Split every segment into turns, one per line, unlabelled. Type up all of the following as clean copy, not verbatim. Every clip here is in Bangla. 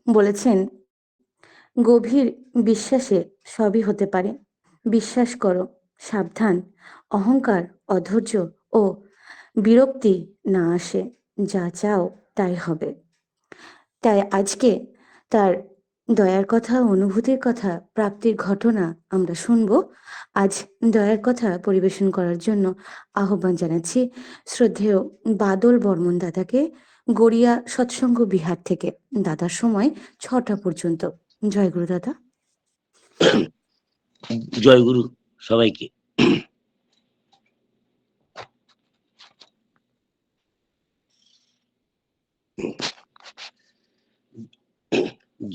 বলেছেন, গভীর বিশ্বাসে সবই হতে পারে। বিশ্বাস করো, সাবধান, অহংকার, অধৈর্য ও বিরক্তি না আসে। যা চাও তাই হবে। তাই আজকে তার দয়ার কথা, অনুভূতির কথা, প্রাপ্তির ঘটনা আমরা শুনব। আজ দয়ার কথা পরিবেশন করার জন্য আহ্বান জানাচ্ছি শ্রদ্ধেয় বাদল বর্মন দাদাকে, গড়িয়া সৎসঙ্গ বিহার থেকে। দাদার সময় 6টা পর্যন্ত। জয় গুরু দাদা।
জয় গুরু সবাইকে।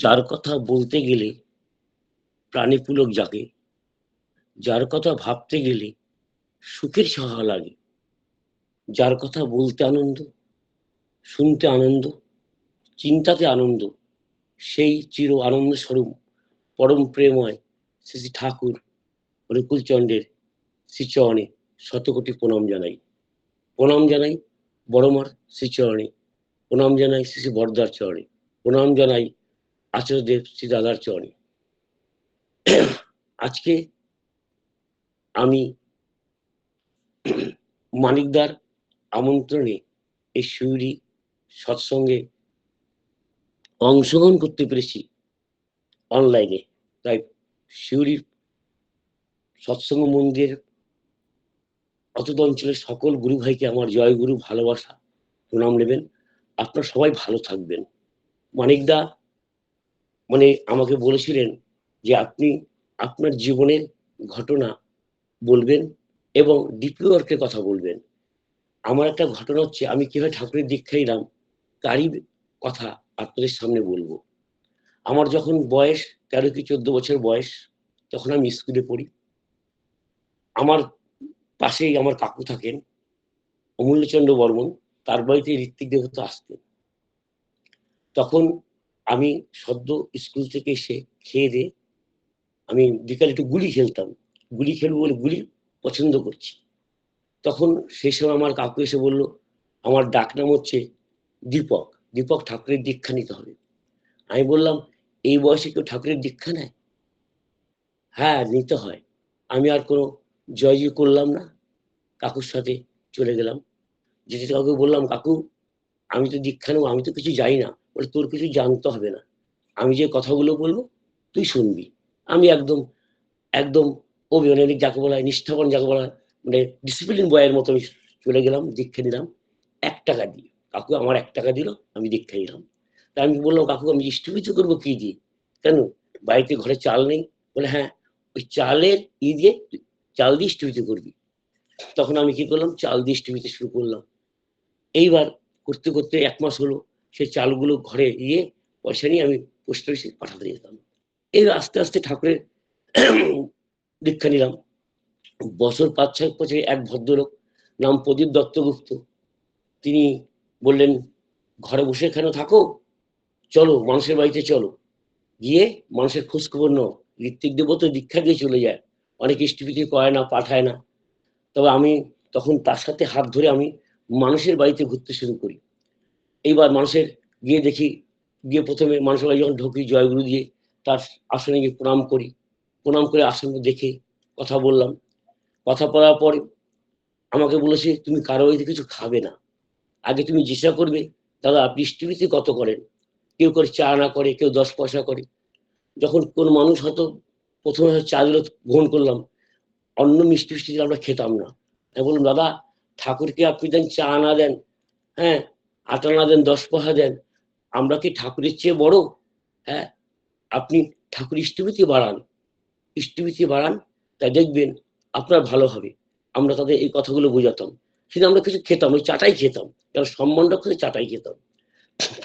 যার কথা বলতে গেলে প্রাণী পুলক জাগে, যার কথা ভাবতে গেলে সুখের সহা লাগে, যার কথা বলতে আনন্দ, শুনতে আনন্দ, চিন্তাতে আনন্দ, সেই চির আনন্দ স্বরূপ পরম প্রেময় শ্রী ঠাকুর রকুলচন্দ্রের শ্রীচরণে শতকোটি প্রণাম জানাই। প্রণাম জানাই বড়মার শ্রীচরণে, প্রণাম জানাই শ্রী বরদার চরণে, প্রণাম জানাই আচার্যদেব শ্রী দাদার চরণে। আজকে আমি মানিকদার আমন্ত্রণে এই শিউরি সৎসঙ্গে অংশগ্রহণ করতে পেরেছি অনলাইনে। তাই শিউরির সৎসঙ্গ মন্দিরের অতদ অঞ্চলের সকল গুরু ভাইকে আমার জয় গুরু, ভালোবাসা, প্রণাম নেবেন। আপনারা সবাই ভালো থাকবেন। মানিকদা আমাকে বলেছিলেন যে আপনি আপনার জীবনের ঘটনা বলবেন এবং ডিপি ওয়ার্কের কথা বলবেন। আমার একটা ঘটনা হচ্ছে, আমি কিভাবে ঠাকুরের দীক্ষা নিলাম তারই কথা আপনাদের সামনে বলবো। আমার যখন বয়স 13 কি 14 বছর বয়স, তখন আমি স্কুলে পড়ি। আমার পাশেই আমার কাকু থাকেন, অমূল্যচন্দ্র বর্মন, তার বাড়িতে ঋত্বিক দেবতা আসতেন। তখন আমি সদ্য স্কুল থেকে এসে খেয়ে দিয়ে আমি বিকালে একটু গুলি খেলতাম, গুলি খেলবো বলে গুলি পছন্দ করছি। তখন সেই সময় আমার কাকু এসে বলল, আমার ডাক নাম হচ্ছে দীপক, দীপক ঠাকুরের দীক্ষা নিতে হবে। আমি বললাম, এই বয়সে কেউ ঠাকুরের দীক্ষা নেয়? হ্যাঁ, নিতে হয়। আমি আর কোনো জয় করলাম না, কাকুর সাথে চলে গেলাম। যেতে কাকুকে বললাম, কাকু আমি তো দীক্ষা নেবো, আমি তো কিছু জানি না। বলে, তোর কিছু জানতে হবে না, আমি যে কথাগুলো বলবো তুই শুনবি। আমি একদম একদম অভিমানিক যাকে বলা হয়, নিষ্ঠাবান যাকে বলা হয়, ডিসিপ্লিন বয়ের মতো আমি চলে গেলাম, দীক্ষা নিলাম 1 টাকা দিয়ে। কাকু আমার 1 টাকা দিল, আমি দীক্ষা নিলাম। তা আমি বললাম, কাকু আমি ডিস্ট্রিবিউট করবো কি দিয়ে? কেন, বাড়িতে ঘরে চাল নেই? বলে, হ্যাঁ, ওই চালের দিয়ে চাল দিয়ে ডিস্ট্রিবিউট করবি। তখন আমি কি করলাম, চাল দিয়ে ডিস্ট্রিবিউট শুরু করলাম। এইবার করতে করতে 1 মাস হলো, সেই চালগুলো ঘরে গিয়ে পয়সা নিয়ে আমি পোস্ট অফিসে পাঠাতে যেতাম। এই আস্তে আস্তে ঠাকুরের দীক্ষা নিলাম। বছর 5-6 বছরে এক ভদ্রলোক নাম প্রদীপ দত্তগুপ্ত, তিনি বললেন, ঘরে বসে কেন থাকো, চলো মানুষের বাড়িতে চলো, গিয়ে মানুষের খোঁজ খবর নাও। ঋত্বিক দেব তো দীক্ষা দিয়ে চলে যায়, অনেক ইষ্টপিটি করে না, পাঠায় না। তবে আমি তখন তার সাথে হাত ধরে আমি মানুষের বাড়িতে ঘুরতে শুরু করি। এইবার মানুষের গিয়ে দেখি, গিয়ে প্রথমে মানুষের বাড়ি যখন ঢুকি, জয়গুরু দিয়ে তার আসনে গিয়ে প্রণাম করি। প্রণাম করে আসন দেখে কথা বললাম। কথা বলার পরে আমাকে বলেছে, তুমি কারো বাড়িতে কিছু খাবে না, আগে তুমি চেষ্টা করবে দাদা আপনি ডিস্ট্রিবিউট কত করেন। কেউ করে চা না করে, কেউ 10 পয়সা করে। যখন কোন মানুষ হয়তো প্রথমে চা দিল, গ্রহণ করলাম, অন্য মিষ্টি ফিষ্টি আমরা খেতাম না। আমি বললাম, দাদা ঠাকুরকে আপনি দেন চা না দেন, হ্যাঁ, আটা না দেন, 10 পয়সা দেন, আমরা কি ঠাকুরের চেয়ে বড়? হ্যাঁ, আপনি ঠাকুর ইষ্টভূতি বাড়ান, ইষ্টভূতি বাড়ান, তাই দেখবেন আপনার ভালো হবে। আমরা তাদের এই কথাগুলো বোঝাতাম। কিন্তু আমরা কিছু খেতাম, ওই চাটাই খেতাম, কারণ সম্মান রক্ষে চাটাই খেতাম।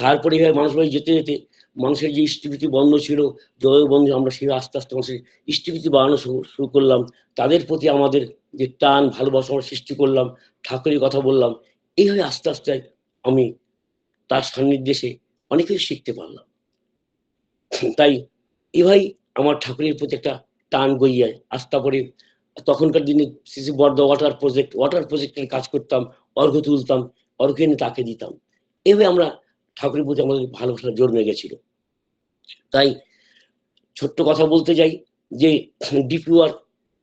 তারপরে এইভাবে মানুষ বাড়ি যেতে যেতে মানুষের যে ইষ্টভূতি বন্ধ ছিল, জয় বন্ধু, আমরা সেই আস্তে আস্তে মানুষের ইষ্টভূতি বাড়ানো শুরু করলাম। তাদের প্রতি আমাদের যে টান ভালোবাসা আমরা সৃষ্টি করলাম, ঠাকুরের কথা বললাম। এইভাবে আস্তে আস্তে আমি তার সান্নিধ্যে অনেক কিছু শিখতে পারলাম। তাই এভাবেই আমার ঠাকুরের প্রতি একটা টান বইয়ে আস্থা করে। তখনকার দিনে শ্রী বর্ধা ওয়াটার প্রজেক্টের কাজ করতাম, অর্ঘ্য তুলতাম, অর্ঘ্য এনে তাকে দিতাম। এভাবে আমরা ঠাকুরের প্রতি আমাদের ভালোবাসা জন্মে গেছিল। তাই ছোট্ট কথা বলতে যাই যে ডিপি ওয়ার্ক,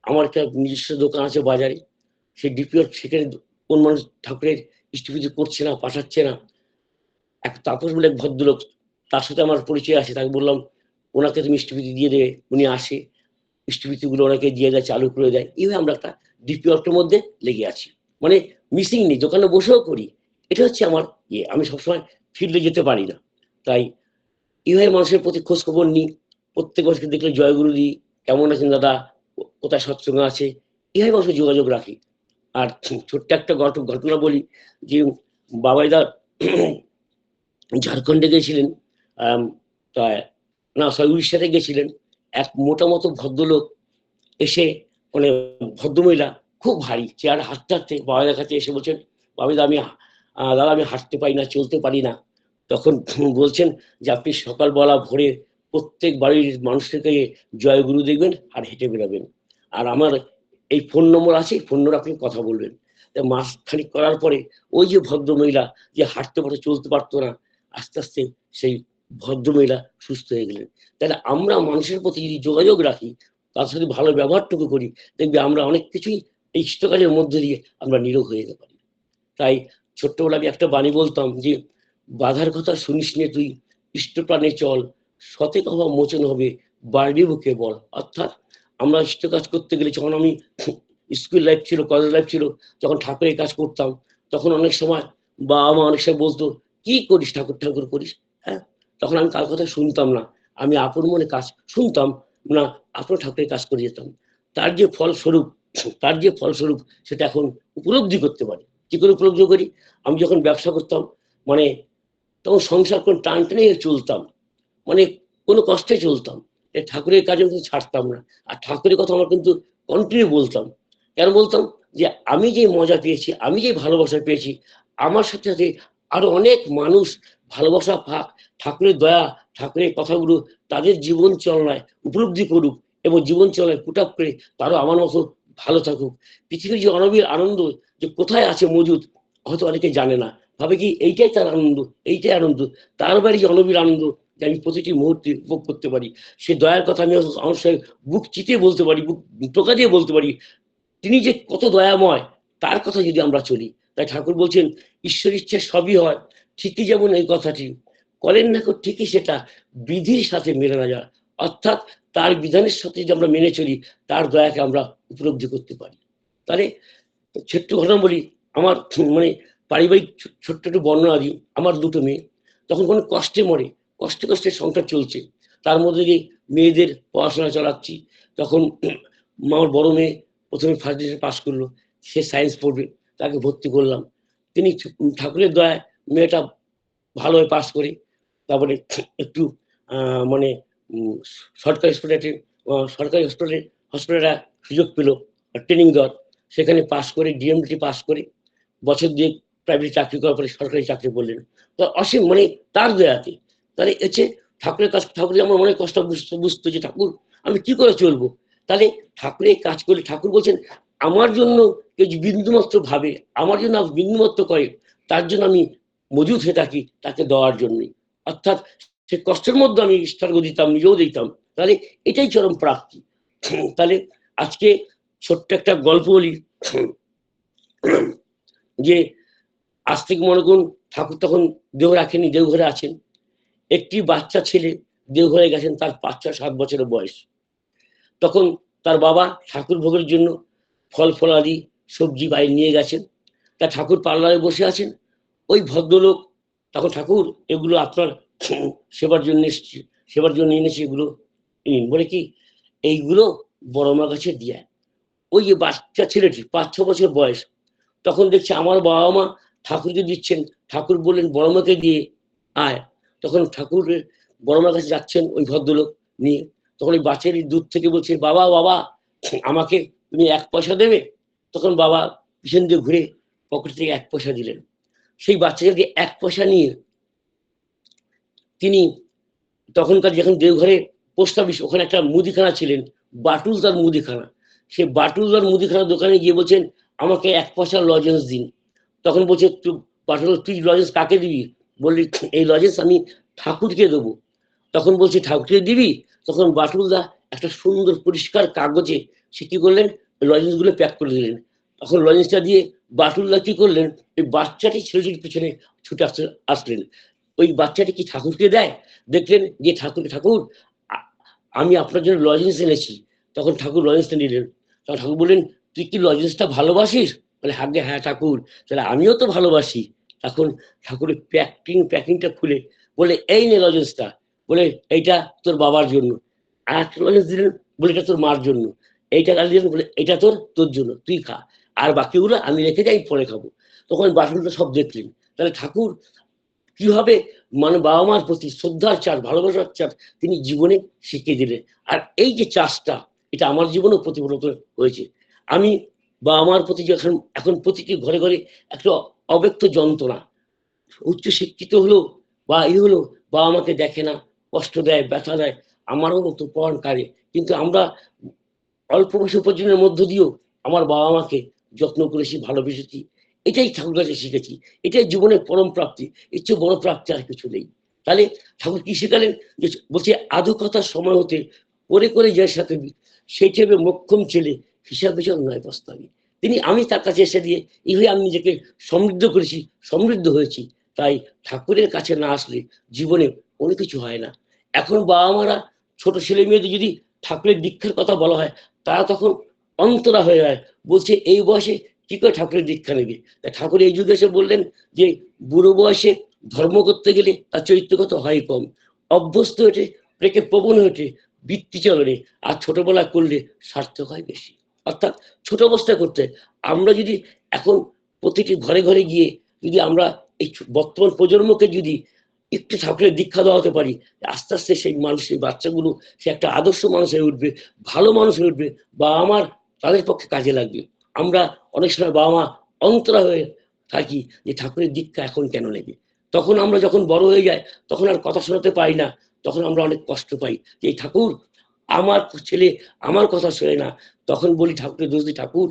আমার একটা নিজস্ব দোকান আছে বাজারে, সেই ডিপি ওয়ার্ক সেখানে কোন মানুষ ঠাকুরের ইষ্টপুজো করছে না, পাঠাচ্ছে না, এক তাপস বলে এক ভদ্রলোক, তার সাথে আমার পরিচয় আছে, তাকে বললাম ওনাকে তুমি ইষ্টপুজো দিয়ে দেবে, উনি আসে গুলো ওনাকে দিয়ে দেয়, চালু করে দেয়। এইভাবে আমরা একটা ডিপি ওয়ার্কের মধ্যে লেগে আছি, মানে মিসিং নেই, দোকানে বসেও করি। এটা হচ্ছে আমার ইয়ে, আমি সবসময় ফিল্ডে যেতে পারি না, তাই এইভাবে মানুষের প্রতি খোঁজ খবর নিই। প্রত্যেক বছর দেখলে জয়গুরু দিই, কেমন আছেন দাদা, কোথায় সৎসঙ্গ আছে, এইভাবে মানুষের যোগাযোগ রাখি। আর ছোট্ট একটা ঘটনা বলি যে বাবাইদা ঝাড়খণ্ডে গেছিলেন, তা না সরি উড়িষ্যাতে গেছিলেন, এক মোটা মতো ভদ্রলোক এসে, মানে ভদ্রমহিলা, খুব ভারী, চেয়ারে হাঁটতে হাঁটতে বাবাইদার কাছে এসে বলছেন, বাবাইদা আমি দাদা আমি হাঁটতে পারি না, চলতে পারি না। তখন বলছেন যে আপনি সকালবেলা ভোরে প্রত্যেক বাড়ির মানুষকে জয়গুরু দেখবেন আর হেঁটে বেরোবেন, আর আমার এই ফোন নম্বর আছে, ফোন নম্বর আপনি কথা বলবেন। মাস খানিক করার পরে ওই যে ভদ্রমহিলা যে হাঁটতে পারতো চলতে পারতো না, আস্তে আস্তে সেই ভদ্রমহিলা সুস্থ হয়ে গেলেন। তাহলে আমরা মানুষের প্রতি যদি যোগাযোগ রাখি, তার সাথে ভালো ব্যবহারটুকু করি, দেখবে আমরা অনেক কিছুই এই ইষ্টকার্যের মধ্যে দিয়ে আমরা নিরোগ হয়ে যেতে পারি। তাই ছোট্টবেলা আমি একটা বাণী বলতাম যে বাধার কথা শুনিস নে তুই, ইষ্টপ্রাণে চল, সতে কথা মোচন হবে, বাড়ি বুকে বল। অর্থাৎ আমরা ইষ্ট কাজ করতে গেলে, যখন আমি স্কুল লাইফ ছিল, কলেজ লাইফ ছিল, যখন ঠাকুরের কাজ করতাম, তখন অনেক সময় বাবা মা অনেক সময় বলতো কি করিস, ঠাকুর ঠাকুর করিস, হ্যাঁ, তখন আমি কার কথা শুনতাম না, আমি আপন মনে কাজ শুনতাম না, আপন ঠাকুরের কাজ করে যেতাম। তার যে ফলস্বরূপ, তার যে ফলস্বরূপ সেটা এখন উপলব্ধি করতে পারি। কি করে উপলব্ধি করি? আমি যখন ব্যবসা করতাম, মানে তখন সংসার কোন টান টেনে চলতাম, মানে কোনো কষ্টে চলতাম, এই ঠাকুরের কাজে কিন্তু ছাড়তাম না। আর ঠাকুরের কথা আমার কিন্তু কন্টিনিউ বলতাম। কেন বলতাম? যে আমি যে মজা পেয়েছি, আমি যে ভালোবাসা পেয়েছি, আমার সাথে সাথে আরো অনেক মানুষ ভালোবাসা পাক, ঠাকুরের দয়া, ঠাকুরের কথাগুলো তাদের জীবন চলনায় উপলব্ধি করুক, এবং জীবন চলনায় পুট আপ করে তারও আমার মতো ভালো থাকুক। পৃথিবীর যে অনবির আনন্দ যে কোথায় আছে মজুদ, হয়তো অনেকে জানে না, ভাবে কি এইটাই তার আনন্দ, এইটাই আনন্দ। তার বাইরে যে অনবির আনন্দ, যে আমি প্রতিটি মুহূর্তে উপভোগ করতে পারি, সে দয়ার কথা আমি আমার সঙ্গে বুক চিতিয়ে বলতে পারি, বুক টোকা দিয়ে বলতে পারি, তিনি যে কত দয়াময়, তার কথা যদি আমরা চলি। তাই ঠাকুর বলছেন ঈশ্বর ইচ্ছে সবই হয়, ঠিকই যেমন এই কথাটি করেন না কেউ, ঠিকই সেটা বিধির সাথে মেলে না যায়। অর্থাৎ তার বিধানের সাথে যদি আমরা মেনে চলি, তার দয়াকে আমরা উপলব্ধি করতে পারি। তাহলে ছোট্ট ঘটনা বলি, আমার মানে পারিবারিক ছোট্ট একটু বর্ণনা দিই। আমার দুটো মেয়ে, তখন কোনো কষ্টে মরে, কষ্টে কষ্টে সংসার চলছে, তার মধ্যে দিয়ে মেয়েদের পড়াশোনা চালাচ্ছি। তখন আমার বড় মেয়ে প্রথমে ফার্স্ট ডিভিশন পাস করলো, সে সায়েন্স পড়বে, তাকে ভর্তি করলাম। তিনি ঠাকুরের দয়ায় মেয়েটা ভালোভাবে পাস করে, তারপরে একটু মানে সরকারি হসপিটালে, সরকারি হসপিটালে সুযোগ পেল ট্রেনিং দেওয়ার, সেখানে পাস করে ডিএমডি পাস করে বছর দিয়ে প্রাইভেট চাকরি করার পরে সরকারি চাকরি করলেন। তো অসীম মানে তার দয়াতে। তাহলে হচ্ছে ঠাকুরের কাজ, ঠাকুরের আমার মনে কষ্ট বুঝতো যে ঠাকুর আমি কি করে চলবো। তাহলে ঠাকুরের কাজ করলে ঠাকুর বলছেন আমার জন্য কেউ বিন্দুমাত্র ভাবে, আমার জন্য বিন্দুমাত্র করে, তার জন্য আমি মজুদ হয়ে থাকি তাকে দেওয়ার জন্যই। অর্থাৎ সে কষ্টের মধ্যে আমি ঈশ্বরগ দিতাম, নিজেও দিতাম। তাহলে এটাই চরম প্রাপ্তি। তাহলে আজকে ছোট্ট একটা গল্প বলি যে আজ থেকে মনে করুন ঠাকুর তখন দেহ রাখেনি, দেওঘরে আছেন। একটি বাচ্চা ছেলে দেওঘরে গেছেন, তার 5-7 বছরের বয়স। তখন তার বাবা ঠাকুর ভোগের জন্য ফল ফলাদি সবজি বাইরে নিয়ে গেছেন। তা ঠাকুর পার্লারে বসে আছেন। ওই ভদ্রলোক তখন, ঠাকুর এগুলো আপনার সেবার জন্য এসেছি, সেবার জন্য এনেছি, এগুলো নিন। বলে কি এইগুলো বড় মা কাছে দিয়ে। ওই যে বাচ্চা ছেলেটি 5-6 বছর বয়স, তখন দেখছে আমার বাবা মা ঠাকুরকে দিচ্ছেন, ঠাকুর বললেন বড় মাকে দিয়ে আয়। তখন ঠাকুরের বড় মার কাছে যাচ্ছেন ওই ভদ্রলোক নিয়ে, তখন ওই বাচ্চাটি দূর থেকে বলছে বাবা বাবা আমাকে তুমি 1 পয়সা দেবে। তখন বাবা পিছন দিয়ে ঘুরে পকেট থেকে 1 পয়সা দিলেন। সেই বাচ্চাকে 1 পয়সা নিয়ে তিনি তখনকার যখন দেওঘরে পোস্ট অফিস, ওখানে একটা মুদিখানা ছিলেন, বাটুলদার মুদিখানা, সে বাটুলদার মুদিখানা দোকানে গিয়ে বলছেন আমাকে 1 পয়সার লজেন্স দিন। তখন বলছে বাটুল তুই লজেন্স কাকে দিবি? বললি এই লজেন্স আমি ঠাকুরকে দেবো। তখন বলছে ঠাকুরকে দিবি, তখন বাটুলদা একটা সুন্দর পরিষ্কার কাগজে সে কি করলেন, লজেন্স গুলো প্যাক করে দিলেন। তখন লজেন্সটা দিয়ে বাটুলদা কি করলেন, ওই বাচ্চাটি ছেলেটির পিছনে ছুটে আসলেন। ওই বাচ্চাটি কি ঠাকুরকে দেয়, দেখলেন যে ঠাকুর আমি আপনার জন্য লজেন্স এনেছি। তখন ঠাকুর লজেন্সটা নিলেন। তখন ঠাকুর বললেন, তুই কি লজেন্সটা ভালোবাসিস? বলে আজ্ঞে হ্যাঁ ঠাকুর। তাহলে আমিও তো ভালোবাসি। তখন ঠাকুরের প্যাকিংটা খুলে বলে, এই নে লজেন্সটা। বলে এইটা তোর বাবার জন্য। আর একটা লজেন্স দিলেন, বলে এটা তোর মার জন্য। এইটা দিলেন, বলে এটা তোর জন্য, তুই খা। আর বাকিগুলো আমি রেখে যাই, পরে খাবো। তখন বাসনটা সব দেখলেন। তাহলে ঠাকুর কিভাবে মানে বাবা মার প্রতি শ্রদ্ধার চাষ, ভালোবাসার চাষ তিনি জীবনে শিখিয়ে দিলেন। আর এই যে চাষটা, এটা আমার জীবনেও প্রতিফলিত হয়েছে। আমি বাবা মার প্রতি যখন এখন প্রতিটি ঘরে ঘরে একটা অব্যক্ত যন্ত্রণা, উচ্চ শিক্ষিত হলো বা হলো, বাবা আমাকে দেখে না, কষ্ট দেয়, ব্যথা দেয়, আমারও মতো পণ কারে, কিন্তু আমরা অল্প বয়স উপার্জনের মধ্য দিয়েও আমার বাবা মাকে যত্ন করেছি, ভালোবেসেছি। এটাই ঠাকুর কাছে শিখেছি। এটাই জীবনের পরম প্রাপ্তি। এর চেয়ে বড় প্রাপ্তি আর কিছু নেই। তাহলে ঠাকুর কি শেখালেন, যে বলছে আধু কথার সময় হতে করে করে যার সাথে সেই ছেবে মক্ষম ছেলে হিসাবে নয় প্রস্তাবে। তিনি আমি তার কাছে এসে দিয়ে এইভাবে আমি নিজেকে সমৃদ্ধ করেছি, সমৃদ্ধ হয়েছি। তাই ঠাকুরের কাছে না আসলে জীবনে কোনো কিছু হয় না। এখন বাবা মারা ছোট ছেলে মেয়েদের যদি ঠাকুরের দীক্ষার কথা বলা হয়, তারা তখন অন্তরা হয়ে যায়, বলছে এই বয়সে কি করে ঠাকুরের দীক্ষা নেবে। ঠাকুর এই যুগে এসে বললেন যে বুড়ো বয়সে ধর্ম করতে গেলে তার চরিত্রগত হয় কম, অভ্যস্ত হয়েছে প্রেকে প্রবণ হয়েছে বৃত্তি চলনে, আর ছোটবেলা করলে সার্থক হয় বেশি। অর্থাৎ ছোট অবস্থায় করতে, আমরা যদি এখন প্রতিটি ঘরে ঘরে গিয়ে যদি আমরা এই বর্তমান প্রজন্মকে যদি একটু ঠাকুরের দীক্ষা দেওয়াতে পারি, আস্তে আস্তে সেই মানুষ, সেই বাচ্চাগুলো সে একটা আদর্শ মানুষ হয়ে উঠবে, ভালো মানুষ হয়ে উঠবে, বা আমার তাদের পক্ষে কাজে লাগবে। আমরা অনেক সময় বাবা মা অন্তরা হয়ে থাকি যে ঠাকুরের দীক্ষা এখন কেন নেবে। তখন আমরা যখন বড় হয়ে যায়, তখন আর কথা শোনাতে পাই না, তখন আমরা অনেক কষ্ট পাই যে এই ঠাকুর আমার ছেলে আমার কথা শোনে না। তখন বলি ঠাকুরের দোষ দিই, ঠাকুর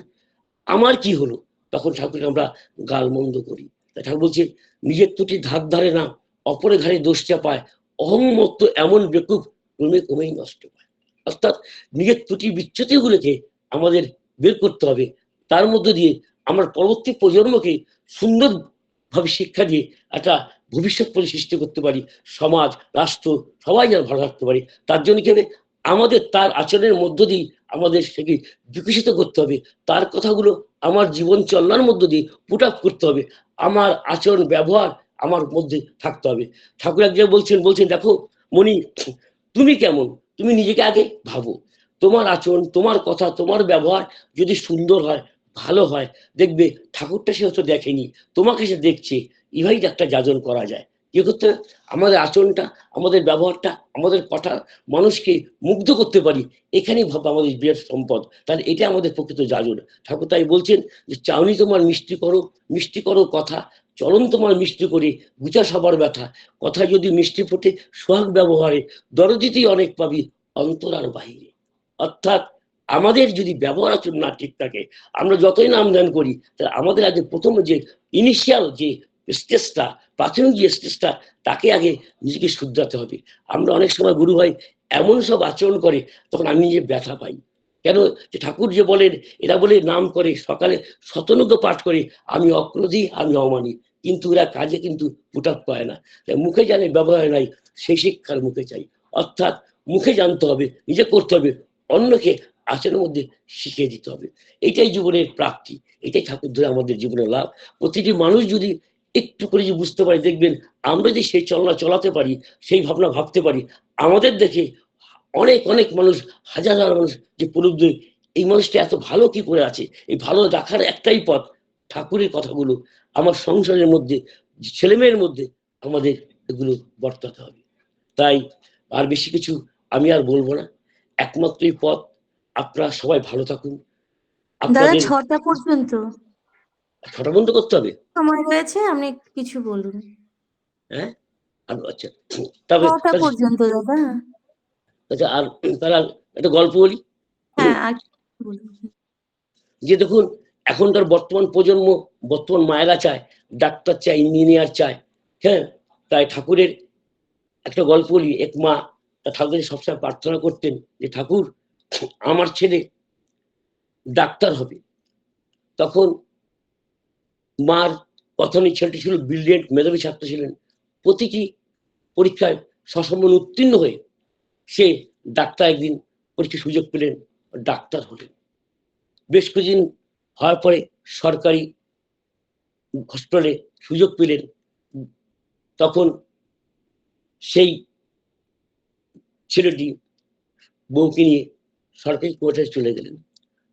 আমার কি হলো। তখন ঠাকুরকে আমরা গাল মন্দ করি। ঠাকুর বলছে নিজের ত্রুটি ধার ধারে না, অপরের ঘাড়ে দোষ চাপায়, অহংমত্ত এমন বেকুব ক্রমে ক্রমেই নষ্ট পায়। অর্থাৎ নিজের ত্রুটি বিচ্যুতি গুলোকে আমাদের বের করতে হবে, তার মধ্য দিয়ে আমরা পরবর্তী প্রজন্মকে সুন্দর ভাবে শিক্ষা দিয়ে একটা ভবিষ্যৎ সৃষ্টি করতে পারি, সমাজ রাষ্ট্র সবাই যেন ভালো থাকতে পারি। তার জন্য কি হবে, আমাদের তার আচরণের মধ্য দিয়ে আমাদের সেকে বিকশিত করতে হবে। তার কথাগুলো আমার জীবন চলার মধ্য দিয়ে পুট আপ করতে হবে, আমার আচরণ ব্যবহার আমার মধ্যে থাকতে হবে। ঠাকুর এক জায়গায় বলছেন দেখো মনি, তুমি কেমন, তুমি নিজেকে আগে ভাবো। তোমার আচরণ, তোমার কথা, তোমার ব্যবহার যদি সুন্দর হয়, ভালো হয়, দেখবে ঠাকুরটা সে হয়তো দেখেনি, তোমাকে সে দেখছে। এভাবেই একটা যাজন করা যায়। কি করতে হবে, আমাদের আচরণটা, আমাদের ব্যবহারটা, আমাদের কথা মানুষকে মুগ্ধ করতে পারি, এখানেই ভাববো আমাদের বিরাট সম্পদ। তাহলে এটা আমাদের প্রকৃত যাজন। ঠাকুর তাই বলছেন যে চাউনি তোমার মিষ্টি করো কথা, চরণ তোমার মিষ্টি করে গুচা সবার ব্যথা, কথা যদি মিষ্টি ফোটে সোহাগ ব্যবহারে, দরদিতেই অনেক পাবি অন্তর আর বাহিরে। অর্থাৎ আমাদের যদি ব্যবহার আচরণ না ঠিক থাকে, আমরা যতই নাম ধ্যান করি, তাহলে আমাদের আগে প্রথম যে ইনিশিয়াল যে স্টেজটা, প্রাথমিক যে স্টেজটা, তাকে আগে নিজেকে শুধরাতে হবে। আমরা অনেক সময় গুরু ভাই এমন সব আচরণ করে, তখন আমি নিজে ব্যথা পাই। কেন, যে ঠাকুর যে বলেন, এরা বলে নাম করে সকালে শতনজ্ঞ পাঠ করে আমি অক্রোধী, আমি অমানি, কিন্তু এরা কাজে কিন্তু পুট আপ করে না। মুখে জানে ব্যবহার নাই, সেই শিক্ষার মুখে চাই। অর্থাৎ মুখে জানতে হবে, নিজে করতে হবে, অন্যকে আচরণের মধ্যে শিখিয়ে দিতে হবে। এটাই জীবনের প্রাপ্তি, এটাই ঠাকুর ধরে আমাদের জীবনের লাভ। প্রতিটি মানুষ যদি একটু করে যে বুঝতে পারি, দেখবেন আমরা যদি সেই চলনা চলাতে পারি, সেই ভাবনা ভাবতে পারি, আমাদের দেখে অনেক অনেক মানুষ, হাজার হাজার মানুষ যে পুরুষ, এই মানুষটা এত ভালো কি করে আছে, এই ভালো রাখার একটাই পথ, ঠাকুরের কথাগুলো আমার সংসারের মধ্যে, ছেলে মেয়ের মধ্যে আমাদের এগুলো বর্তাতে হবে। তাই আর বেশি কিছু আমি আর বলবো না, একমাত্রই পথ। আপনারা সবাই ভালো থাকুন।
দাদা
আপনাদের
6টা পর্যন্ত
ছটা বন্ধ করতে হবে।
সময় রয়েছে, আপনি কিছু বলুন।
হ্যাঁ, আচ্ছা, তবে
6টা পর্যন্ত দাদা।
আচ্ছা, আর তারা একটা গল্প বলি।
হ্যাঁ, আর বলুন।
যে দেখুন, এখনকার বর্তমান প্রজন্ম, বর্তমান মায়েরা চায় ডাক্তার চায়, ইঞ্জিনিয়ার চায়। হ্যাঁ, তাই ঠাকুরের একটা গল্প বলি। এক মা তার ঠাকুরকে সবসময় প্রার্থনা করতেন যে ঠাকুর আমার ছেলে ডাক্তার হবে। তখন মার প্রথমে ছেলেটি ছিল ব্রিলিয়েন্ট, মেধাবী ছাত্র ছিলেন। প্রতিটি পরীক্ষায় সসম্মান উত্তীর্ণ হয়ে সে ডাক্তার একদিন পরীক্ষার সুযোগ পেলেন, ডাক্তার হলেন। বেশ কিছুদিন হওয়ার পরে সরকারি হসপিটালে সুযোগ পেলেন। তখন সেই ছেলেটি বউকে নিয়ে সরকারি কোয়ার্টারে চলে গেলেন।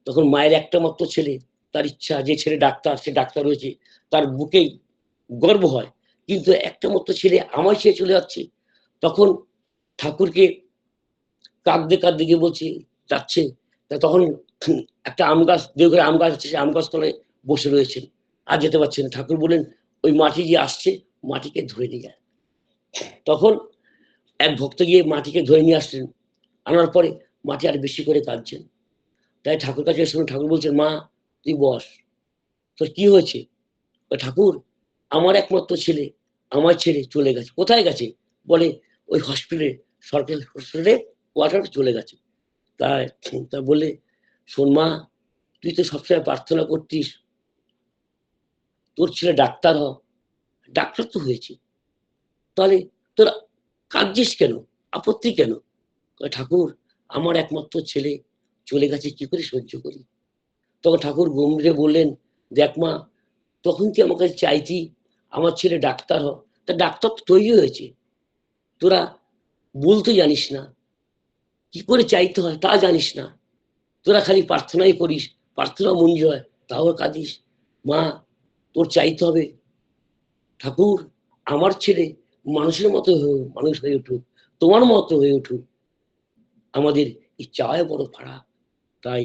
তখন মায়ের একটা মাত্র ছেলে, তার ইচ্ছা যে ছেলে ডাক্তার, সে ডাক্তার হয়েছে, তার বুকে গর্ব হয়, কিন্তু একটা মাত্র ছেলে আমায় ছেড়ে চলে যাচ্ছে। তখন ঠাকুরকে কাঁদতে কাঁদতে গিয়ে বলছে যাচ্ছে। তখন একটা আম গাছ, দেওঘরে আম গাছ আছে, সেই আম গাছ তলায় বসে রয়েছেন, আর যেতে পারছেন না। ঠাকুর বলেন ওই মাটি যে আসছে, মাটিকে ধরে নিয়ে যায়। তখন এক ভক্ত গিয়ে মাটিকে ধরে নিয়ে আসলেন, আনার পরে মাটি আর বেশি করে কাঁদছেন। তাই ঠাকুর কাছে শুনে ঠাকুর বলছেন, মা তুই বস, তোর কি হয়েছে? ঠাকুর আমার একমাত্র ছেলে আমার ছেড়ে চলে গেছে। কোথায় গেছে? বলে ওই হসপিটালে, সরকারি হসপিটালে কোয়ার্টারে চলে গেছে। তাই তা বলে, শোন মা, তুই তো সবসময় প্রার্থনা করতিস তোর ছেলে ডাক্তার হ, ডাক্তার তো হয়েছে, তাহলে তোর কাঁদছিস কেন, আপত্তি কেন? ঠাকুর আমার একমাত্র ছেলে চলে গেছে, কি করে সহ্য করি? তখন ঠাকুর গম্ভীরে বললেন, দেখ মা, তখন কি আমার কাছে চাইতি আমার ছেলে ডাক্তার হ? তা ডাক্তার তো তৈরি হয়েছে, তোরা বলতে জানিস না, কি করে চাইতে হয় তা জানিস না, তোরা খালি প্রার্থনাই করিস, প্রার্থনা মঞ্জুর হয় তাও কাঁদিস। মা, তোর চাইতে হবে ঠাকুর আমার ছেলে মানুষের মতো মানুষ হয়ে উঠুক, তোমার মতো হয়ে উঠুক। আমাদের এই চাওয়ায় বড় ফারাক। তাই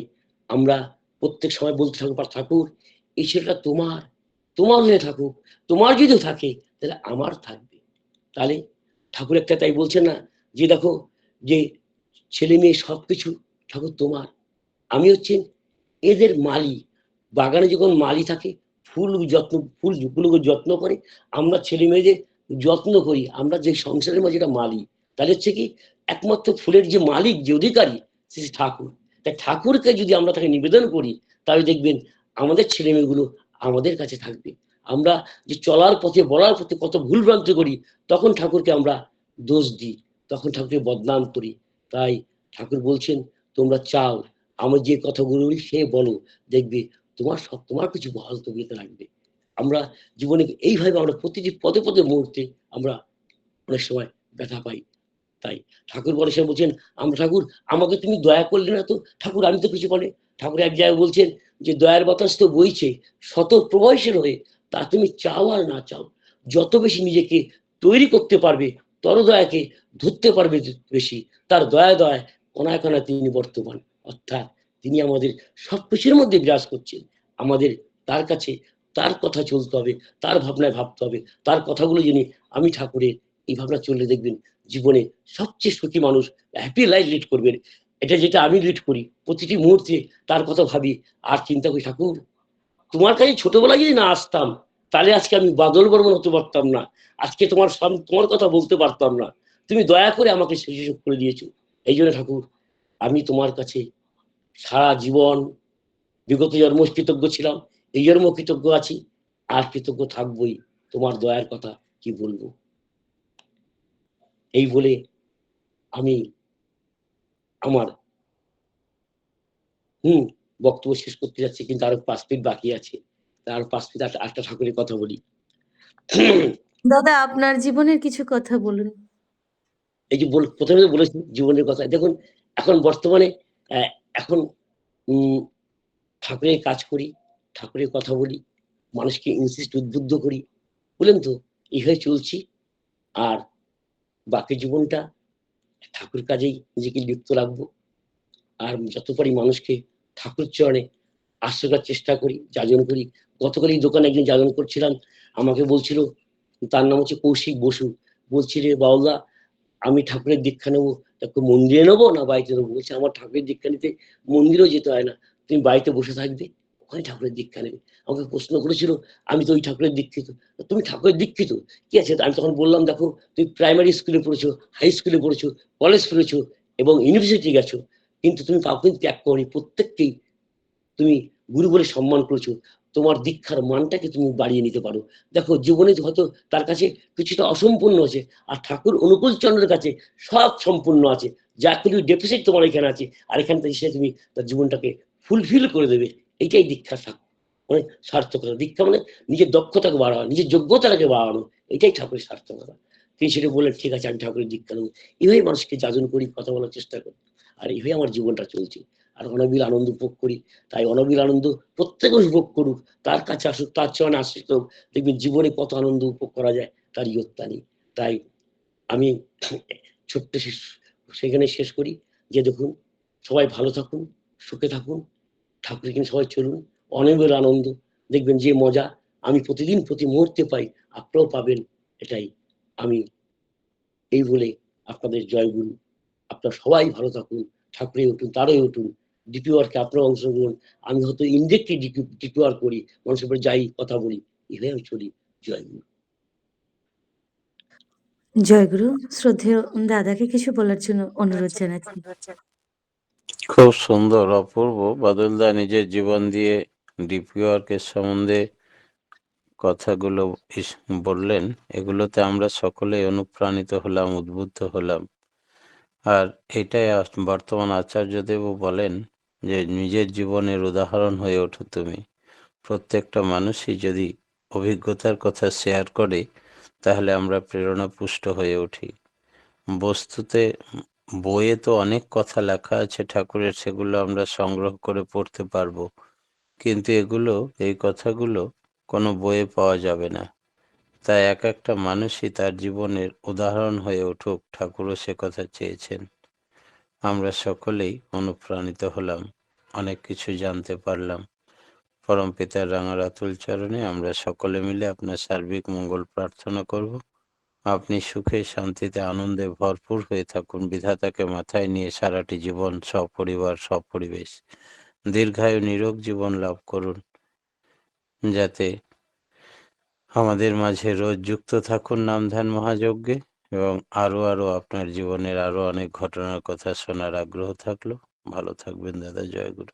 আমরা প্রত্যেক সময় বলতে থাকবো, ঠাকুর এই ছেলেটা তোমার, তোমার হয়ে থাকুক, তোমার যদি থাকে তাহলে আমার থাকবে। তাহলে ঠাকুর একটা তাই বলছেন না যে দেখো, যে ছেলে মেয়ে সবকিছু ঠাকুর তোমার, আমি হচ্ছেন এদের মালি। বাগানে যখন মালি থাকে, ফুলগুলোকে যত্ন করে, আমরা ছেলে মেয়েদের যত্ন করি, আমরা যে সংসারের মাঝে এটা মালি। তাহলে হচ্ছে কি, একমাত্র ফুলের যে মালিক, যে অধিকারী, সে ঠাকুর। তাই ঠাকুরকে যদি আমরা তাকে নিবেদন করি, তাহলে দেখবেন আমাদের ছেলে মেয়েগুলো আমাদের কাছে থাকবে। আমরা যে চলার পথে বলার পথে কত ভুলভ্রান্ত করি, তখন ঠাকুরকে আমরা দোষ দিই, তখন ঠাকুরকে বদনাম করি। তাই ঠাকুর বলছেন, তোমরা চাও আমি যে কথাগুলো বলি সে বলো, দেখবে তোমার কিছু বহাল তবিয়তে রাখবে। আমরা জীবনে এইভাবে আমরা প্রতিটি পদে পদে মুহূর্তে আমরা অনেক সময় ব্যথা পাই। তাই ঠাকুর বলে, সে বলছেন, আমরা ঠাকুর আমাকে তুমি দয়া করলে না তো। ঠাকুর আমি তো কিছু বলে, ঠাকুর এক জায়গায় বলছেন যে দয়ার বাতাস তো বইছে শত প্রবয়সের হয়ে, তা তুমি চাও আর না চাও, যত বেশি নিজেকে তৈরি করতে পারবে, তর দয়াকে ধরতে পারবে বেশি। তার দয়া দয়ায় কোনায় কোনায় তিনি বর্তমান। অর্থাৎ তিনি আমাদের সবকিছুর মধ্যে বিরাজ করছেন। আমাদের তার কাছে তার কথা চলতে হবে, তার ভাবনায় ভাবতে হবে, তার কথাগুলো যিনি, আমি ঠাকুরের এই ভাবনা চললে দেখবেন জীবনে সবচেয়ে সুখী মানুষ, হ্যাপি লাইফ লিড করবেন। এটা যেটা আমি লিড করি, প্রতিটি মুহূর্তে তার কথা ভাবি আর চিন্তা করি, ঠাকুর তোমার কাছে ছোটবেলায় যদি না আসতাম, তাহলে আজকে আমি বাদল বর্মন হতে পারতাম না, আজকে তোমার কথা বলতে পারতাম না। তুমি দয়া করে আমাকে সেই সুযোগ করে দিয়েছো। এই জন্য ঠাকুর আমি তোমার কাছে সারা জীবন, বিগত জন্ম কৃতজ্ঞ ছিলাম, এই জন্ম কৃতজ্ঞ আছি, আর কৃতজ্ঞ থাকবোই। তোমার দয়ার কথা কি বলবো। এই বলে আমি আমার বক্তব্য শেষ করতে যাচ্ছি, কিন্তু আরো 5 মিনিট বাকি আছে। আর 5 মিনিট একটা ঠাকুরের কথা বলি।
দাদা আপনার জীবনের কিছু কথা বলুন।
এই যে প্রথমে বলেছি জীবনের কথা, দেখুন এখন বর্তমানে এখন ঠাকুরের কাজ করি, ঠাকুরের কথা বলি, মানুষকে উদ্বুদ্ধ করি, বললেন তো, এইভাবে চলছি। আর বাকি জীবনটা ঠাকুর কাজেই নিজেকে লিপ্ত রাখবো। আর যত পারি মানুষকে ঠাকুর চরণে আশ্রয় করার চেষ্টা করি, যাজন করি। গতকাল এই দোকানে একদিন যাজন করছিলাম, আমাকে বলছিল, তার নাম হচ্ছে কৌশিক বসু, বলছি রে বাউলা, আমি ঠাকুরের দীক্ষা নেবো, মন্দিরে নেবো না বাড়িতে নেবো? বলছে, আমার ঠাকুরের দীক্ষা নিতে মন্দিরেও যেতে হয় না, তুমি বাড়িতে বসে থাকবে, ওখানে ঠাকুরের দীক্ষা নেবে। আমাকে প্রশ্ন করেছিল, আমি তো ওই ঠাকুরের দীক্ষিত। তুমি ঠাকুরের দীক্ষিত কি আছে? আমি তখন বললাম, দেখো তুমি প্রাইমারি স্কুলে পড়েছো, হাই স্কুলে পড়েছো, কলেজ পড়েছো এবং ইউনিভার্সিটি গেছো, কিন্তু তুমি কাউকে ত্যাগ করনি, প্রত্যেককেই তুমি গুরু বলে সম্মান করেছো। তোমার দীক্ষার মানটাকে তুমি বাড়িয়ে নিতে পারো। দেখো জীবনে হয়তো তার কাছে কিছুটা অসম্পূর্ণ আছে, আর ঠাকুর অনুকূল চন্দ্রের কাছে সব সম্পূর্ণ আছে। যা কিছু ডেফিসিট তোমার এখানে আছে, আর এখান থেকে সে তুমি তার জীবনটাকে ফুলফিল করে দেবে। এইটাই দীক্ষা মানে সার্থকতা। দীক্ষা মানে নিজের দক্ষতাকে বাড়ানো, নিজের যোগ্যতাকে বাড়ানো, এটাই ঠাকুরের সার্থকতা। তিনি সেটা বললেন, ঠিক আছে আমি ঠাকুরের দীক্ষা নেবো। এইভাবে মানুষকে যাজন করি, কথা বলার চেষ্টা করি, আর এইভাবে আমার জীবনটা চলছে। আর অনাবিল আনন্দ উপভোগ করি। তাই অনাবিল আনন্দ প্রত্যেকে উপভোগ করুক, তার কাছে আসুক, তার চরণে আশ্রিত হোক। দেখবেন জীবনে কত আনন্দ উপভোগ করা যায়, তার ইয়ত্তা নেই। তাই আমি ছোট্ট সেখানে শেষ করি যে দেখুন, সবাই ভালো থাকুন, সুখে থাকুন, ঠাকুরের কিনে সবাই চলুন, অনাবিল আনন্দ। দেখবেন যে মজা আমি প্রতিদিন প্রতি মুহূর্তে পাই, আপনারাও পাবেন। এটাই আমি এই বলে আপনাদের জয়গুরু। আপনারা সবাই ভালো থাকুন, ঠাকুরে উঠুন, তারাই উঠুন। ডিপিওয়ার্কে আপনারা অংশগ্রহণ। আমি হয়তো ইনডেক্টলি ডিপিওয়ার করি, মানুষের উপরে যাই কথা বলি, এভাবে আমি চলি। জয়গুরু।
জয়গুরু। শ্রদ্ধেয় দাদাকে কিছু বলার জন্য অনুরোধ জানাচ্ছি।
খুব সুন্দর, অপূর্ব। বাদলদা নিজের জীবন দিয়ে ডিপি ওয়ার্কের সম্বন্ধে কথাগুলো বললেন। এগুলোতে আমরা সকলেই অনুপ্রাণিত হলাম, উদ্বুদ্ধ হলাম। আর এটাই বর্তমান আচার্যদেবও বলেন যে নিজের জীবনের উদাহরণ হয়ে ওঠো তুমি। প্রত্যেকটা মানুষই যদি অভিজ্ঞতার কথা শেয়ার করে, তাহলে আমরা প্রেরণাপুষ্ট হয়ে উঠি। বস্তুতে বইয়ে তো অনেক কথা লেখা আছে ঠাকুরের, সেগুলো আমরা সংগ্রহ করে পড়তে পারবো, কিন্তু এই কথাগুলো কোনো বইয়ে পাওয়া যাবে না। তাই এক একটা মানুষই তার জীবনের উদাহরণ হয়ে উঠুক, ঠাকুরও সে কথা চেয়েছেন। আমরা সকলেই অনুপ্রাণিত হলাম, অনেক কিছু জানতে পারলাম। পরম পিতার রাঙারাতুল চরণে আমরা সকলে মিলে আপনার সার্বিক মঙ্গল প্রার্থনা করব। আপনি সুখে, শান্তিতে, আনন্দে ভরপুর হয়ে থাকুন। বিধাতাকে মাথায় নিয়ে সারাটি জীবন সপরিবার, সপরিবেশ দীর্ঘায়ু নিরোগ জীবন লাভ করুন, যাতে আমাদের মাঝে রোজ যুক্ত থাকুন নাম ধ্যান মহাযজ্ঞে। এবং আরো আপনার জীবনের আরো অনেক ঘটনার কথা শোনার আগ্রহ থাকলো। ভালো থাকবেন দাদা। জয়গুরু।